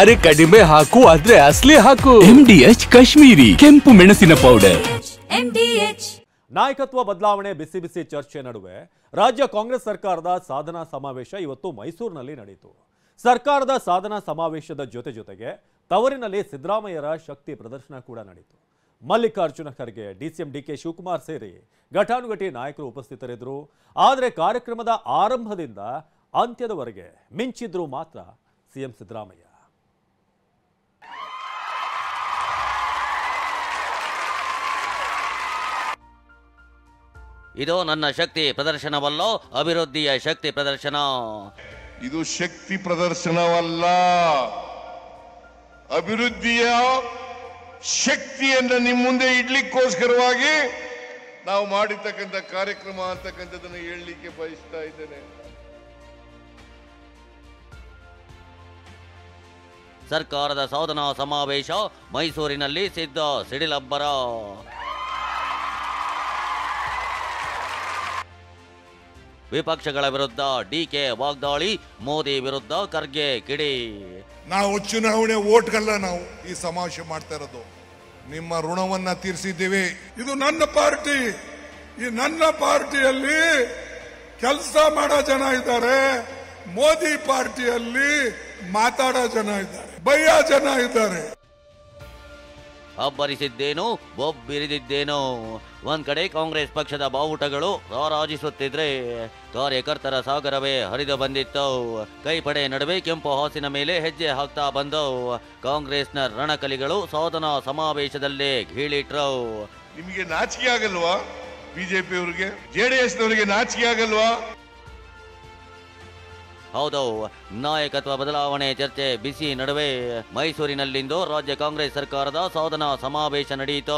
ಅರೆ ಕಡಿಮೆ ಹಾಕು ಆದ್ರೆ ಅಸಲಿ ಹಾಕು. MDH ಕಾಶ್ಮೀರಿ ಕೆಂಪು ಮೆಣಸಿನ ಪೌಡರ್. MDH. ನಾಯಕತ್ವ ಬದಲಾವಣೆ ಬಿಸಿ ಬಿಸಿ ಚರ್ಚೆ ನಡುವೆ ರಾಜ್ಯ ಕಾಂಗ್ರೆಸ್ ಸರ್ಕಾರದ ಸಾಧನಾ ಸಮಾವೇಶ ಇವತ್ತು ಮೈಸೂರಿನಲ್ಲಿ ನಡೆಯಿತು. ಸರ್ಕಾರದ ಸಾಧನಾ ಸಮಾವೇಶದ ಜೊತೆಗೆ ತವರಿನಲ್ಲಿ ಸಿದ್ದರಾಮಯ್ಯರ ಶಕ್ತಿ ಪ್ರದರ್ಶನ ಕೂಡ ನಡೆಯಿತು. ಮಲ್ಲಿಕಾರ್ಜುನ ಖರ್ಗೆ, DCM DK ಶಿವಕುಮಾರ್ ಸೇರಿ ಘಟಾನುಘಟಿ ನಾಯಕರು ಉಪಸ್ಥಿತರಿದ್ದರು. ಆದರೆ ಕಾರ್ಯಕ್ರಮದ ಆರಂಭದಿಂದ ಅಂತ್ಯದವರೆಗೆ ಮಿಂಚಿದ್ರು ಮಾತ್ರ CM ಸಿದ್ದರಾಮಯ್ಯ. ಇದು ನನ್ನ ಶಕ್ತಿ ಪ್ರದರ್ಶನವಲ್ಲ, ಅಭಿವೃದ್ಧಿಯ ಶಕ್ತಿ ಪ್ರದರ್ಶನ. ಇದು ಶಕ್ತಿ ಪ್ರದರ್ಶನವಲ್ಲ, ಅಭಿವೃದ್ಧಿಯ ಶಕ್ತಿಯನ್ನು ನಿಮ್ಮ ಮುಂದೆ ಇಡ್ಲಿಕ್ಕೋಸ್ಕರವಾಗಿ ನಾವು ಮಾಡಿರ್ತಕ್ಕಂಥ ಕಾರ್ಯಕ್ರಮ ಅಂತಕ್ಕಂಥದ್ದನ್ನು ಹೇಳಲಿಕ್ಕೆ ಬಯಸ್ತಾ ಇದ್ದೇನೆ. ಸರ್ಕಾರದ ಸಾಧನಾ ಸಮಾವೇಶ ಮೈಸೂರಿನಲ್ಲಿ ಸಿದ್ಧ ಸಿಡಿಲಬ್ಬರ. ವಿಪಕ್ಷಗಳ ವಿರುದ್ಧ DK ವಾಗ್ದಾಳಿ, ಮೋದಿ ವಿರುದ್ಧ ಖರ್ಗೆ ಕಿಡಿ. ನಾವು ಚುನಾವಣೆ ಓಟ್ಗಲ್ಲ, ನಾವು ಈ ಸಮಾವೇಶ ಮಾಡ್ತಾ ಇರೋದು ನಿಮ್ಮ ಋಣವನ್ನ ತೀರಿಸಿದ್ದೀವಿ. ಇದು ನನ್ನ ಪಾರ್ಟಿ. ಈ ನನ್ನ ಪಾರ್ಟಿಯಲ್ಲಿ ಕೆಲಸ ಮಾಡೋ ಜನ ಇದ್ದಾರೆ, ಮೋದಿ ಪಾರ್ಟಿಯಲ್ಲಿ ಮಾತಾಡೋ ಜನ ಇದ್ದಾರೆ, ಬಯ್ಯೋ ಜನ ಇದ್ದಾರೆ. ಅಬ್ಬರಿಸಿದ್ದೇನು, ಬೊಬ್ಬಿರಿದಿದ್ದೇನು. ಒಂದ್ ಕಡೆ ಕಾಂಗ್ರೆಸ್ ಪಕ್ಷದ ಬಾವುಟಗಳು ರಾರಾಜಿಸುತ್ತಿದ್ರೆ ಕಾರ್ಯಕರ್ತರ ಸಾಗರವೇ ಹರಿದು ಬಂದಿತ್ತು. ಕೈಪಡೆ ನಡುವೆ ಕೆಂಪು ಹಾಸಿನ ಮೇಲೆ ಹೆಜ್ಜೆ ಹಾಕ್ತಾ ಬಂದವು ಕಾಂಗ್ರೆಸ್ನ ರಣಕಲಿಗಳು ಸಾಧನಾ ಸಮಾವೇಶದಲ್ಲೇ ಗೀಳಿಟ್ರು. ನಿಮಗೆ ನಾಚಿಕೆ ಆಗಲ್ವಾ? ಬಿಜೆಪಿ ಅವರಿಗೆ, JDS ನವರಿಗೆ ನಾಚಿಕೆ ಆಗಲ್ವಾ? ಹೌದು, ನಾಯಕತ್ವ ಬದಲಾವಣೆ ಚರ್ಚೆ ಬಿಸಿ ನಡುವೆ ಮೈಸೂರಿನಲ್ಲಿಂದು ರಾಜ್ಯ ಕಾಂಗ್ರೆಸ್ ಸರ್ಕಾರದ ಸಾಧನಾ ಸಮಾವೇಶ ನಡೆಯಿತು.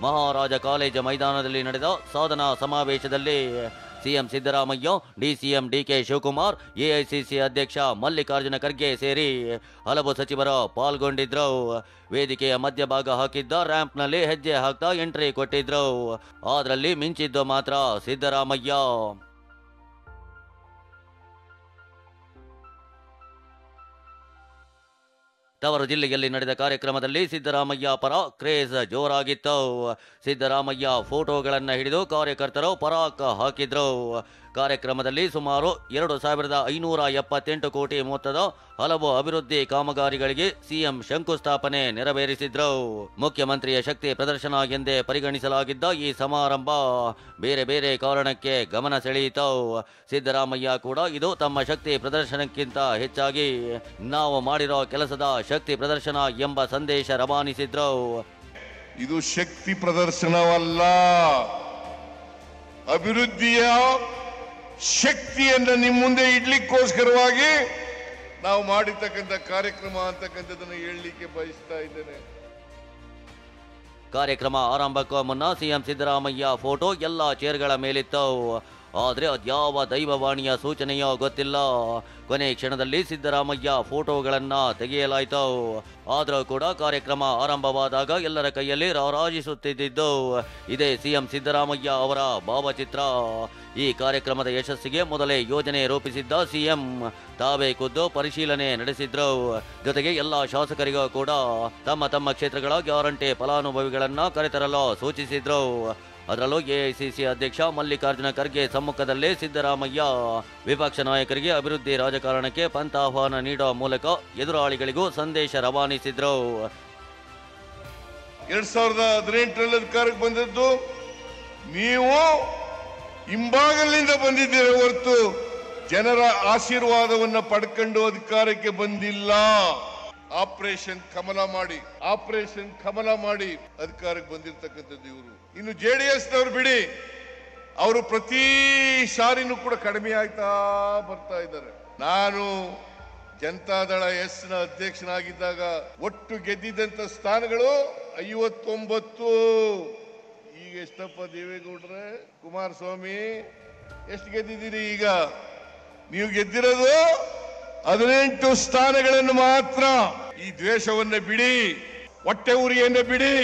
ಮಹಾರಾಜ ಕಾಲೇಜು ಮೈದಾನದಲ್ಲಿ ನಡೆದ ಸಾಧನಾ ಸಮಾವೇಶದಲ್ಲಿ CM Siddaramaiah, DCM DK Shivakumar, AICC ಅಧ್ಯಕ್ಷ ಮಲ್ಲಿಕಾರ್ಜುನ ಖರ್ಗೆ ಸೇರಿ ಹಲವು ಸಚಿವರು ಪಾಲ್ಗೊಂಡಿದ್ರು. ವೇದಿಕೆಯ ಮಧ್ಯಭಾಗ ಹಾಕಿದ್ದ ರ್ಯಾಂಪ್ನಲ್ಲಿ ಹೆಜ್ಜೆ ಹಾಕ್ತಾ ಎಂಟ್ರಿ ಕೊಟ್ಟಿದ್ರು. ಅದರಲ್ಲಿ ಮಿಂಚಿದ್ದು ಮಾತ್ರ ಸಿದ್ದರಾಮಯ್ಯ. ತವರು ಜಿಲ್ಲೆಯಲ್ಲಿ ನಡೆದ ಕಾರ್ಯಕ್ರಮದಲ್ಲಿ ಸಿದ್ದರಾಮಯ್ಯ ಪರ ಕ್ರೇಜ್ ಜೋರಾಗಿತ್ತು. ಸಿದ್ದರಾಮಯ್ಯ ಫೋಟೋಗಳನ್ನು ಹಿಡಿದು ಕಾರ್ಯಕರ್ತರು ಪರಾಕ್ ಹಾಕಿದ್ರು. ಕಾರ್ಯಕ್ರಮದಲ್ಲಿ ಸುಮಾರು 2578 ಕೋಟಿ ಮೊತ್ತದ ಹಲವು ಅಭಿವೃದ್ಧಿ ಕಾಮಗಾರಿಗಳಿಗೆ CM ಶಂಕುಸ್ಥಾಪನೆ ನೆರವೇರಿಸಿದ್ರು. ಮುಖ್ಯಮಂತ್ರಿಯ ಶಕ್ತಿ ಪ್ರದರ್ಶನ ಎಂದೇ ಪರಿಗಣಿಸಲಾಗಿದ್ದ ಈ ಸಮಾರಂಭ ಬೇರೆ ಬೇರೆ ಕಾರಣಕ್ಕೆ ಗಮನ ಸೆಳೆಯಿತು. ಸಿದ್ದರಾಮಯ್ಯ ಕೂಡ ಇದು ತಮ್ಮ ಶಕ್ತಿ ಪ್ರದರ್ಶನಕ್ಕಿಂತ ಹೆಚ್ಚಾಗಿ ನಾವು ಮಾಡಿರೋ ಕೆಲಸದ ಶಕ್ತಿ ಪ್ರದರ್ಶನ ಎಂಬ ಸಂದೇಶ ರವಾನಿಸಿದ್ರು. ಇದು ಶಕ್ತಿ ಪ್ರದರ್ಶನವಲ್ಲ, ಅಭಿವೃದ್ಧಿಯ ಶಕ್ತಿಯನ್ನು ನಿಮ್ಮ ಮುಂದೆ ಇಡ್ಲಿಕ್ಕೋಸ್ಕರವಾಗಿ ನಾವು ಮಾಡಿರ್ತಕ್ಕಂಥ ಕಾರ್ಯಕ್ರಮ ಅಂತಕ್ಕಂಥದ್ದನ್ನು ಹೇಳಲಿಕ್ಕೆ ಬಯಸ್ತಾ ಇದ್ದೇನೆ. ಕಾರ್ಯಕ್ರಮ ಆರಂಭಕ್ಕೂ ಮುನ್ನ CM ಸಿದ್ದರಾಮಯ್ಯ ಫೋಟೋ ಎಲ್ಲ ಚೇರ್ಗಳ ಮೇಲಿತ್ತು. ಆದರೆ ಅದ್ಯಾವ ದೈವವಾಣಿಯ ಸೂಚನೆಯೋ ಗೊತ್ತಿಲ್ಲ, ಕೊನೆ ಕ್ಷಣದಲ್ಲಿ ಸಿದ್ದರಾಮಯ್ಯ ಫೋಟೋಗಳನ್ನು ತೆಗೆಯಲಾಯಿತು. ಆದರೂ ಕೂಡ ಕಾರ್ಯಕ್ರಮ ಆರಂಭವಾದಾಗ ಎಲ್ಲರ ಕೈಯಲ್ಲಿ ರಾರಾಜಿಸುತ್ತಿದ್ದು ಇದೇ CM ಸಿದ್ದರಾಮಯ್ಯ ಅವರ ಭಾವಚಿತ್ರ. ಈ ಕಾರ್ಯಕ್ರಮದ ಯಶಸ್ಸಿಗೆ ಮೊದಲೇ ಯೋಜನೆ ರೂಪಿಸಿದ್ದ CM ತಾವೇ ಖುದ್ದು ಪರಿಶೀಲನೆ ನಡೆಸಿದ್ರು. ಜೊತೆಗೆ ಎಲ್ಲ ಶಾಸಕರಿಗೂ ಕೂಡ ತಮ್ಮ ತಮ್ಮ ಕ್ಷೇತ್ರಗಳ ಗ್ಯಾರಂಟಿ ಫಲಾನುಭವಿಗಳನ್ನ ಕರೆತರಲು ಸೂಚಿಸಿದ್ರು. ಅದರಲ್ಲೂ AICC ಅಧ್ಯಕ್ಷ ಮಲ್ಲಿಕಾರ್ಜುನ ಖರ್ಗೆ ಸಮ್ಮುಖದಲ್ಲೇ ಸಿದ್ದರಾಮಯ್ಯ ವಿಪಕ್ಷ ನಾಯಕರಿಗೆ ಅಭಿವೃದ್ಧಿ ರಾಜಕಾರಣಕ್ಕೆ ಪಂಥಾಹ್ವಾನ ನೀಡುವ ಮೂಲಕ ಎದುರಾಳಿಗಳಿಗೂ ಸಂದೇಶ ರವಾನಿಸಿದ್ರು. 2018ರಲ್ಲಿ ಅಧಿಕಾರಕ್ಕೆ ಬಂದದ್ದು ನೀವು ಹಿಂಬಾಗಲಿನಿಂದ ಬಂದಿದ್ದೀರ ಹೊರತು ಜನರ ಆಶೀರ್ವಾದವನ್ನ ಪಡ್ಕೊಂಡು ಅಧಿಕಾರಕ್ಕೆ ಬಂದಿಲ್ಲ. ಆಪರೇಷನ್ ಕಮಲ ಮಾಡಿ ಅಧಿಕಾರಕ್ಕೆ ಬಂದಿರತಕ್ಕಂಥದ್ದು ಇವರು. ಇನ್ನು JDS ನವರು ಬಿಡಿ, ಅವರು ಪ್ರತಿ ಸಾರಿನೂ ಕೂಡ ಕಡಿಮೆ ಆಗ್ತಾ ಬರ್ತಾ ಇದ್ದಾರೆ. ನಾನು ಜನತಾದಳ ನ ಅಧ್ಯಕ್ಷನಾಗಿದ್ದಾಗ ಒಟ್ಟು ಗೆದ್ದಿದ್ದಂತ ಸ್ಥಾನಗಳು 59. ಈಗ ಎಷ್ಟಪ್ಪ ದೇವೇಗೌಡ್ರೆ, ಕುಮಾರಸ್ವಾಮಿ ಎಷ್ಟು ಗೆದ್ದಿದ್ದೀರಿ? ಈಗ ನೀವು ಗೆದ್ದಿರೋದು 18 ಸ್ಥಾನಗಳನ್ನು ಮಾತ್ರ. ಈ ದ್ವೇಷವನ್ನ ಬಿಡಿ, ಹೊಟ್ಟೆ ಉರಿಯನ್ನ ಬಿಡಿ,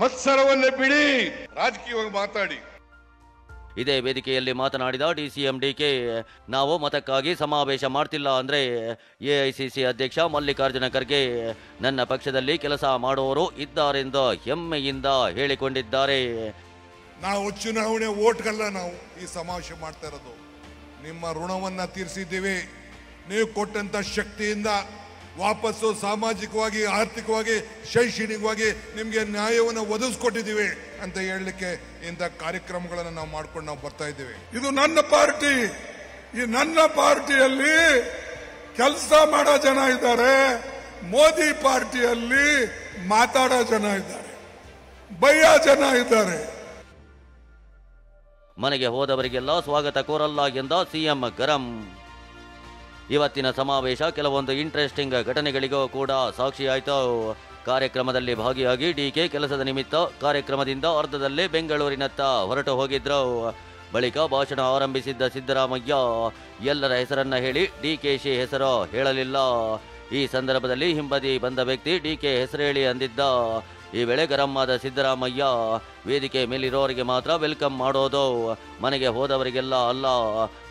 ಮತ್ಸರವನ್ನ ಬಿಡಿ, ರಾಜಕೀಯವಾಗಿ ಮಾತಾಡಿ. ಇದೇ ವೇದಿಕೆಯಲ್ಲಿ ಮಾತನಾಡಿದ ಡಿಸಿಎಂ ಡಿಕೆ, ನಾವು ಮತಕ್ಕಾಗಿ ಸಮಾವೇಶ ಮಾಡ್ತಿಲ್ಲ ಅಂದ್ರೆ ಎಐಸಿಸಿ ಅಧ್ಯಕ್ಷ ಮಲ್ಲಿಕಾರ್ಜುನ ಖರ್ಗೆ ನನ್ನ ಪಕ್ಷದಲ್ಲಿ ಕೆಲಸ ಮಾಡುವವರು ಇದ್ದಾರೆಂದು ಹೆಮ್ಮೆಯಿಂದ ಹೇಳಿಕೊಂಡಿದ್ದಾರೆ. ನಾವು ಚುನಾವಣೆ ಓಟ್ಗಲ್ಲ ನಾವು ಈ ಸಮಾವೇಶ ಮಾಡ್ತಾ ಇರೋದು. ನಿಮ್ಮ ಋಣವನ್ನ ತೀರಿಸಿದ್ದೀವಿ. ನೀವು ಕೊಟ್ಟಂತ ಶಕ್ತಿಯಿಂದ ವಾಪಸ್ಸು ಸಾಮಾಜಿಕವಾಗಿ, ಆರ್ಥಿಕವಾಗಿ, ಶೈಕ್ಷಣಿಕವಾಗಿ ನಿಮಗೆ ನ್ಯಾಯವನ್ನು ಒದಗಿಸ್ಕೊಟ್ಟಿದ್ದೀವಿ ಅಂತ ಹೇಳಲಿಕ್ಕೆ ಇಂಥ ಕಾರ್ಯಕ್ರಮಗಳನ್ನು ನಾವು ಮಾಡ್ಕೊಂಡು ನಾವು ಬರ್ತಾ ಇದ್ದೀವಿ. ಇದು ನನ್ನ ಪಾರ್ಟಿ. ಈ ನನ್ನ ಪಾರ್ಟಿಯಲ್ಲಿ ಕೆಲಸ ಮಾಡೋ ಜನ ಇದ್ದಾರೆ, ಮೋದಿ ಪಾರ್ಟಿಯಲ್ಲಿ ಮಾತಾಡೋ ಜನ ಇದ್ದಾರೆ, ಬಯ್ಯೋ ಜನ ಇದ್ದಾರೆ. ಮನೆಗೆ ಹೋದವರಿಗೆಲ್ಲ ಸ್ವಾಗತ ಕೋರಲ್ಲ ಎಂದ ಸಿಎಂ ಗರಂ. ಇವತ್ತಿನ ಸಮಾವೇಶ ಕೆಲವೊಂದು ಇಂಟ್ರೆಸ್ಟಿಂಗ್ ಘಟನೆಗಳಿಗೂ ಕೂಡ ಸಾಕ್ಷಿಯಾಯಿತು. ಕಾರ್ಯಕ್ರಮದಲ್ಲಿ ಭಾಗಿಯಾಗಿ ಡಿಕೆ ಕೆಲಸದ ನಿಮಿತ್ತ ಕಾರ್ಯಕ್ರಮದಿಂದ ಅರ್ಧದಲ್ಲೇ ಬೆಂಗಳೂರಿನತ್ತ ಹೊರಟು ಹೋಗಿದ್ರು. ಬಳಿಕ ಭಾಷಣ ಆರಂಭಿಸಿದ್ದ ಸಿದ್ದರಾಮಯ್ಯ ಎಲ್ಲರ ಹೆಸರನ್ನ ಹೇಳಿ ಡಿಕೆಶಿ ಹೆಸರು ಹೇಳಲಿಲ್ಲ. ಈ ಸಂದರ್ಭದಲ್ಲಿ ಹಿಂಬದಿ ಬಂದ ವ್ಯಕ್ತಿ ಡಿಕೆ ಹೆಸರು ಹೇಳಿ ಅಂದಿದ್ದ. ಈ ವೇಳೆ ಗರಂ ಆದ ಸಿದ್ದರಾಮಯ್ಯ, ವೇದಿಕೆ ಮೇಲಿರೋರಿಗೆ ಮಾತ್ರ ವೆಲ್ಕಮ್ ಮಾಡೋದು, ಮನೆಗೆ ಹೋದವರಿಗೆಲ್ಲ ಅಲ್ಲ,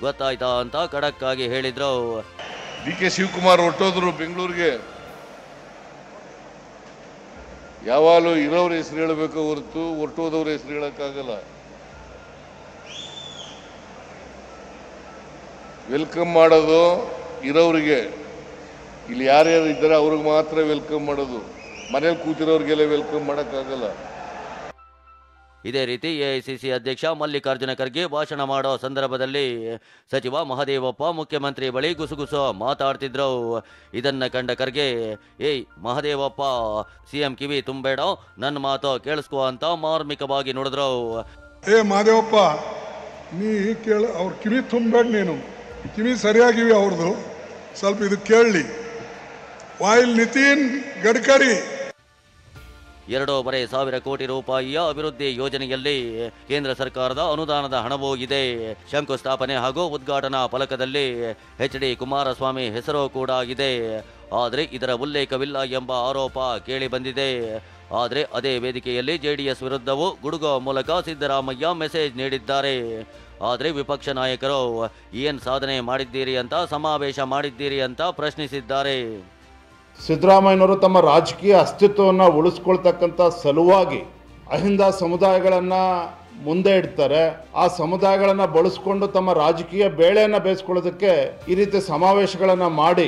ಗೊತ್ತಾಯ್ತಾ ಅಂತ ಖಡಕ್ ಆಗಿ ಹೇಳಿದ್ರು. ಡಿ.ಕೆ. ಶಿವಕುಮಾರ್ ಹೊರಟೋದ್ರು ಬೆಂಗಳೂರಿಗೆ. ಯಾವಾಗಲೂ ಇರೋರ ಹೆಸರು ಹೇಳಬೇಕು ಹೊರತು ಹೊರಟೋದವ್ರ ಹೆಸರು ಹೇಳಕ್ಕಾಗಲ್ಲ. ವೆಲ್ಕಮ್ ಮಾಡೋದು ಇರೋರಿಗೆ, ಇಲ್ಲಿ ಯಾರ್ಯಾರು ಇದ್ದಾರೆ ಅವ್ರಿಗೆ ಮಾತ್ರ ವೆಲ್ಕಮ್ ಮಾಡೋದು, ಮನೇಲಿ ಕೂತಿರೋರಿಗೆಲ್ಲ ವೆಲ್ಕಮ್ ಮಾಡೋಕ್ಕಾಗಲ್ಲ. ಇದೇ ರೀತಿ ಎಐಸಿಸಿ ಅಧ್ಯಕ್ಷ ಮಲ್ಲಿಕಾರ್ಜುನ ಖರ್ಗೆ ಭಾಷಣ ಮಾಡೋ ಸಂದರ್ಭದಲ್ಲಿ ಸಚಿವ ಮಹದೇವಪ್ಪ ಮುಖ್ಯಮಂತ್ರಿ ಬಳಿ ಗುಸುಗುಸು ಮಾತಾಡ್ತಿದ್ರು. ಇದನ್ನ ಕಂಡ ಖರ್ಗೆ, ಏಯ್ ಮಹದೇವಪ್ಪ, ಸಿಎಂ ಕಿವಿ ತುಂಬಬೇಡ, ನನ್ನ ಮಾತು ಕೇಳಿಸ್ಕೋ ಅಂತ ಮಾರ್ಮಿಕವಾಗಿ ನುಡಿದ್ರು. ಏ ಮಹದೇವಪ್ಪ, ನೀ ಅವ್ರ ಕಿವಿ ತುಂಬಬೇಡ, ನೀನು ಕಿವಿ ಸರಿಯಾಗಿವಿ ಅವ್ರದ್ದು, ಸ್ವಲ್ಪ ಇದು ಕೇಳಲಿ. ವಾಯಿಲ್ ನಿತಿನ್ ಗಡ್ಕರಿ 2,500 ಕೋಟಿ ರೂಪಾಯಿಯ ಅಭಿವೃದ್ಧಿ ಯೋಜನೆಯಲ್ಲಿ ಕೇಂದ್ರ ಸರ್ಕಾರದ ಅನುದಾನದ ಹಣವೂ ಇದೆ. ಶಂಕುಸ್ಥಾಪನೆ ಹಾಗೂ ಉದ್ಘಾಟನಾ ಫಲಕದಲ್ಲಿ ಎಚ್.ಡಿ. ಕುಮಾರಸ್ವಾಮಿ ಹೆಸರು ಕೂಡ ಇದೆ. ಆದರೆ ಇದರ ಉಲ್ಲೇಖವಿಲ್ಲ ಎಂಬ ಆರೋಪ ಕೇಳಿ ಬಂದಿದೆ. ಆದರೆ ಅದೇ ವೇದಿಕೆಯಲ್ಲಿ ಜೆಡಿಎಸ್ ವಿರುದ್ಧವೂ ಗುಡುಗೋ ಮೂಲಕ ಸಿದ್ದರಾಮಯ್ಯ ಮೆಸೇಜ್ ನೀಡಿದ್ದಾರೆ. ಆದರೆ ವಿಪಕ್ಷ ನಾಯಕರು ಏನ್ ಸಾಧನೆ ಮಾಡಿದ್ದೀರಿ ಅಂತ, ಸಮಾವೇಶ ಮಾಡಿದ್ದೀರಿ ಅಂತ ಪ್ರಶ್ನಿಸಿದ್ದಾರೆ. ಸಿದ್ದರಾಮಯ್ಯನವರು ತಮ್ಮ ರಾಜಕೀಯ ಅಸ್ತಿತ್ವವನ್ನು ಉಳಿಸ್ಕೊಳ್ತಕ್ಕಂಥ ಸಲುವಾಗಿ ಅಹಿಂದ ಸಮುದಾಯಗಳನ್ನು ಮುಂದೆ ಇಡ್ತಾರೆ. ಆ ಸಮುದಾಯಗಳನ್ನು ಬಳಸ್ಕೊಂಡು ತಮ್ಮ ರಾಜಕೀಯ ಬೇಳೆಯನ್ನು ಬೇಯಿಸ್ಕೊಳ್ಳೋದಕ್ಕೆ ಈ ರೀತಿ ಸಮಾವೇಶಗಳನ್ನು ಮಾಡಿ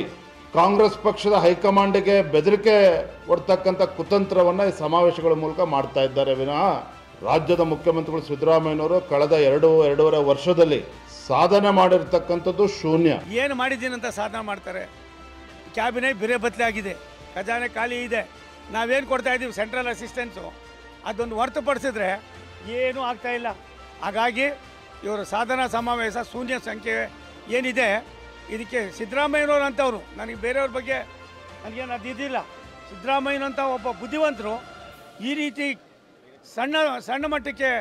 ಕಾಂಗ್ರೆಸ್ ಪಕ್ಷದ ಹೈಕಮಾಂಡ್ಗೆ ಬೆದರಿಕೆ ಕೊಡ್ತಕ್ಕಂಥ ಕುತಂತ್ರವನ್ನು ಈ ಸಮಾವೇಶಗಳ ಮೂಲಕ ಮಾಡ್ತಾ ಇದ್ದಾರೆ ವಿನಃ ರಾಜ್ಯದ ಮುಖ್ಯಮಂತ್ರಿಗಳು ಸಿದ್ದರಾಮಯ್ಯನವರು ಕಳೆದ 2.5 ವರ್ಷದಲ್ಲಿ ಸಾಧನೆ ಮಾಡಿರ್ತಕ್ಕಂಥದ್ದು ಶೂನ್ಯ. ಏನು ಮಾಡಿದ್ದೀನಿ ಅಂತ ಸಾಧನೆ ಮಾಡ್ತಾರೆ. ಕ್ಯಾಬಿನೆಟ್ ಬೇರೆ ಬದಲಿ ಆಗಿದೆ, ಖಜಾನೆ ಖಾಲಿ ಇದೆ. ನಾವೇನು ಕೊಡ್ತಾ ಇದ್ದೀವಿ ಸೆಂಟ್ರಲ್ ಅಸಿಸ್ಟೆನ್ಸು, ಅದೊಂದು ಹೊರತುಪಡಿಸಿದ್ರೆ ಏನೂ ಆಗ್ತಾ ಇಲ್ಲ. ಹಾಗಾಗಿ ಇವರು ಸಾಧನಾ ಸಮಾವೇಶ ಶೂನ್ಯ ಸಂಖ್ಯೆ ಏನಿದೆ, ಇದಕ್ಕೆ ಸಿದ್ದರಾಮಯ್ಯನವರು ಅಂತವರು, ನನಗೆ ಬೇರೆಯವ್ರ ಬಗ್ಗೆ ನನಗೇನು ಅದಿದ್ದಿಲ್ಲ. ಸಿದ್ದರಾಮಯ್ಯನಂತ ಒಬ್ಬ ಬುದ್ಧಿವಂತರು ಈ ರೀತಿ ಸಣ್ಣ ಮಟ್ಟಕ್ಕೆ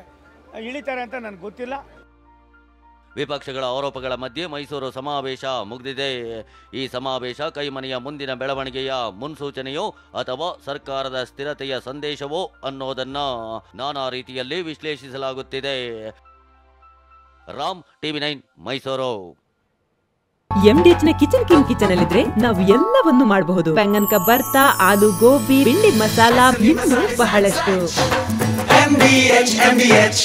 ಇಳಿತಾರೆ ಅಂತ ನನಗೆ ಗೊತ್ತಿಲ್ಲ. ವಿಪಕ್ಷಗಳ ಆರೋಪಗಳ ಮಧ್ಯೆ ಮೈಸೂರು ಸಮಾವೇಶ ಮುಗಿದಿದೆ. ಈ ಸಮಾವೇಶ ಕೈಮನೆಯ ಮುಂದಿನ ಬೆಳವಣಿಗೆಯ ಮುನ್ಸೂಚನೆಯೋ ಅಥವಾ ಸರ್ಕಾರದ ಸ್ಥಿರತೆಯ ಸಂದೇಶವೋ ಅನ್ನೋದನ್ನ ನಾನಾ ರೀತಿಯಲ್ಲಿ ವಿಶ್ಲೇಷಿಸಲಾಗುತ್ತಿದೆ. ರಾಮ್, ಟಿವಿ9 ಮೈಸೂರು. MDH ನ ಕಿಚನ್ ಅಲ್ಲಿದ್ರೆ ನಾವು ಎಲ್ಲವನ್ನು ಮಾಡಬಹುದು. ಬೆಂಗನ್ ಕಾ ಬರ್ತಾ, ಆಲೂ ಗೋಬಿ, ಭಿಂಡಿ ಮಸಾಲಾ, ಇನ್ನೂ ಬಹಳಷ್ಟು. MDH